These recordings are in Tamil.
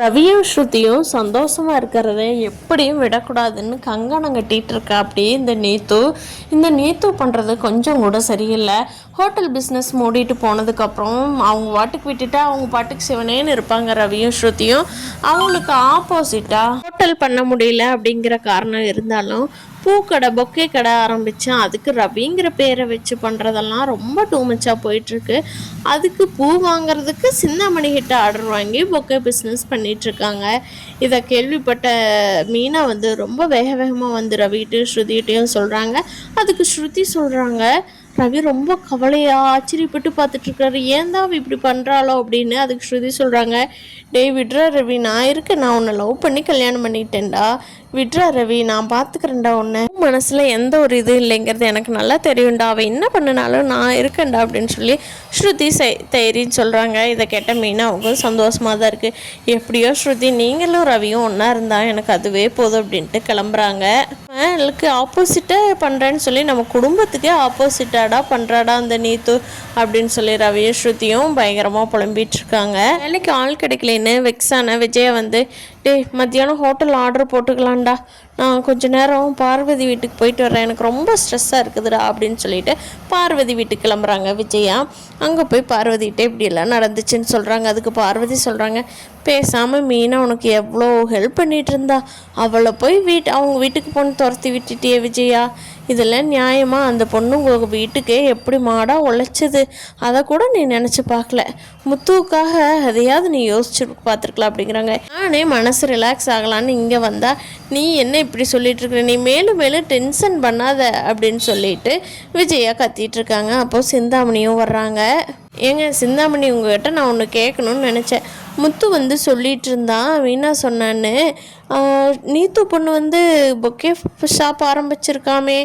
ரவியும் ஸ்ருதியும் சந்தோஷமாக இருக்கிறத எப்படியும் விடக்கூடாதுன்னு கங்கணம் கட்டிகிட்டு இருக்கா. அப்படியே இந்த நீத்து பண்ணுறது கொஞ்சம் கூட சரியில்லை. ஹோட்டல் பிஸ்னஸ் மூடிட்டு போனதுக்கப்புறம் அவங்க பாட்டுக்கு விட்டுட்டு அவங்க பாட்டுக்கு சிவனேன்னு இருப்பாங்க. ரவியும் ஸ்ருதியும் அவங்களுக்கு ஆப்போசிட்டாக ஹோட்டல் பண்ண முடியல அப்படிங்கிற காரணம் இருந்தாலும் பூக்கடை பொக்கே கடை ஆரம்பித்தேன். அதுக்கு ரவிங்கிற பேரை வச்சு பண்ணுறதெல்லாம் ரொம்ப டூமச்சாக போயிட்டுருக்கு. அதுக்கு பூ வாங்கிறதுக்கு சிந்தாமணிகிட்ட ஆர்டர் வாங்கி பொக்கே பிஸ்னஸ் பண்ணிகிட்ருக்காங்க. இதை கேள்விப்பட்ட மீனா ரொம்ப வேகமாக ரவிகிட்டையும் ஸ்ருதிகிட்டையும் சொல்கிறாங்க. அதுக்கு ஸ்ருதி சொல்கிறாங்க, ரவி ரொம்ப கவலையாக ஆச்சரியப்பட்டு பார்த்துட்ருக்காரு, ஏன் தான் இப்படி பண்ணுறாளோ அப்படின்னு. அதுக்கு ஸ்ருதி சொல்கிறாங்க, டேய் விட்ரா ரவி, நான் இருக்கேன், நான் உன்னை லவ் பண்ணி கல்யாணம் பண்ணிட்டேன்டா, விட்ரா ரவி, நான் பார்த்துக்கிறேன்டா உன்னை, மனசில் எந்த ஒரு இது இல்லைங்கிறது எனக்கு நல்லா தெரியும்டா, அவள் என்ன பண்ணினாலும் நான் இருக்கேன்டா அப்படின்னு சொல்லி ஸ்ருதி தைரின்னு சொல்கிறாங்க. இதை கேட்ட மீனா அவங்க சந்தோஷமாக தான் இருக்குது. எப்படியோ ஸ்ருதி நீங்களும் ரவியும் ஒன்றா இருந்தால் எனக்கு அதுவே போதும் அப்படின்ட்டு கிளம்புறாங்க. எனக்கு ஆப்போசிட்டாக பண்ணுறேன்னு சொல்லி நம்ம குடும்பத்துக்கே ஆப்போசிட்டாடா பண்ணுறாடா அந்த நீத்து அப்படின்னு சொல்லி ரவியும் ஸ்ருதியும் பயங்கரமாக புலம்பிகிட்ருக்காங்க. வேலைக்கு ஆள் கிடைக்கலன்னு வெக்ஸான விஜயை டேய் மத்தியானம் ஹோட்டல் ஆர்டர் போட்டுக்கலாம்டா, நான் கொஞ்சம் நேரம் பார்வதி வீட்டுக்கு போயிட்டு வரேன், எனக்கு ரொம்ப ஸ்ட்ரெஸ்ஸாக இருக்குதுடா அப்படின்னு சொல்லிட்டு பார்வதி வீட்டுக்கு கிளம்புறாங்க விஜயா. அங்கே போய் பார்வதிகிட்டே இப்படியெல்லாம் நடந்துச்சுன்னு சொல்கிறாங்க. அதுக்கு பார்வதி சொல்கிறாங்க, பேசாமல் மீனா உனக்கு எவ்வளோ ஹெல்ப் பண்ணிகிட்டு இருந்தா, அவளை போய் அவங்க வீட்டுக்கு பொண்ணு துரத்தி விட்டுட்டியே விஜயா, இதெல்லாம் நியாயமாக? அந்த பொண்ணு உங்கள் வீட்டுக்கே எப்படி மாடாக உழைச்சது, அதை கூட நீ நினச்சி பார்க்கல, முத்துவுக்காக அதையாவது நீ யோசிச்சு பார்த்துருக்கலாம் அப்படிங்கிறாங்க. நானே மனசு ரிலாக்ஸ் ஆகலான்னு இங்கே வந்தால் நீ என்ன இப்படி சொல்லிட்டு இருக்கிற, நீ மேலும் மேலும் டென்ஷன் பண்ணாத அப்படின்னு சொல்லிட்டு விஜயா கத்திகிட்ருக்காங்க. அப்போது சிந்தாமணியும் வர்றாங்க. ஏங்க சிந்தாமணி, உங்கள்கிட்ட நான் ஒன்று கேட்கணும்னு நினச்சேன். முத்து சொல்லிகிட்டு இருந்தான், வீணா சொன்னான்னு, நீத்து பொண்ணு பொக்கே ஷாப் ஆரம்பிச்சிருக்காமே,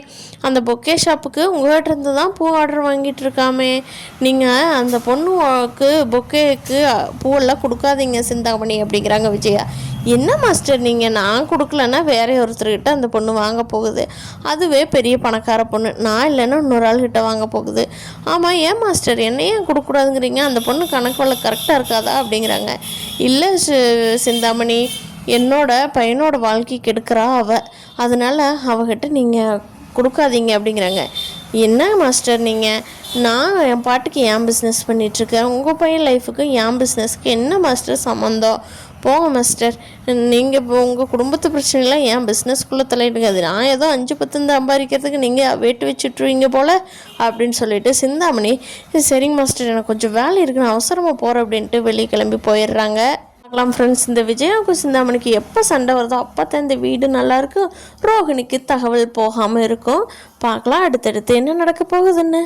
அந்த பொக்கே ஷாப்புக்கு உங்கள்கிட்ட இருந்து தான் பூ ஆர்டர் வாங்கிட்டு இருக்காமே, நீங்கள் அந்த பொண்ணுக்கு பொக்கேக்கு பூவெல்லாம் கொடுக்காதீங்க சிந்தாமணி அப்படிங்கிறாங்க விஜயா. என்ன மாஸ்டர் நீங்கள், நான் கொடுக்கலன்னா வேற ஒருத்தர்கிட்ட அந்த பொண்ணு வாங்க போகுது, அதுவே பெரிய பணக்கார பொண்ணு, நான் இல்லைன்னா இன்னொரு ஆள்கிட்ட வாங்க போகுது. ஆமாம், ஏன் மாஸ்டர் என்னையே கொடுக்கூடாதுங்கிறீங்க, அந்த பொண்ணு கணக்கு வழக்கு கரெக்டாக இருக்காதா அப்படிங்கிறாங்க. இல்லை சிந்தாமணி, என்னோட பையனோட வாழ்க்கைக்கு எடுக்கிறா அதனால் அவகிட்ட நீங்கள் கொடுக்காதீங்க அப்படிங்கிறாங்க. என்ன மாஸ்டர் நீங்கள், நான் என் பாட்டுக்கு ஏன் பிஸ்னஸ் பண்ணிகிட்ருக்கேன், உங்கள் பையன் லைஃபுக்கு என் பிஸ்னஸ்க்கு என்ன மாஸ்டர் சம்மந்தம், போங்க மாஸ்டர், நீங்கள் இப்போ உங்கள் குடும்பத்து பிரச்சனைலாம் என் பிஸ்னஸ்க்குள்ளே தலையிடுங்க, நான் ஏதோ 5-10 சம்பாதிக்கிறதுக்கு நீங்கள் வேட்டு வச்சுட்ருவீங்க போல் அப்படின்னு சொல்லிட்டு சிந்தாமணி, சரிங்க மாஸ்டர் எனக்கு கொஞ்சம் வேலை இருக்குன்னு அவசரமாக போகிறேன் அப்படின்ட்டு வெளியே கிளம்பி போயிடுறாங்க. பார்க்கலாம் ஃப்ரெண்ட்ஸ், இந்த விஜயாவுக்கும் சிந்தாமணிக்கு எப்போ சண்டை வருதோ அப்போ தான் இந்த வீடு நல்லாயிருக்கும், ரோஹிணிக்கு தகவல் போகாமல் இருக்கும். பார்க்கலாம் அடுத்தடுத்து என்ன நடக்க போகுதுன்னு.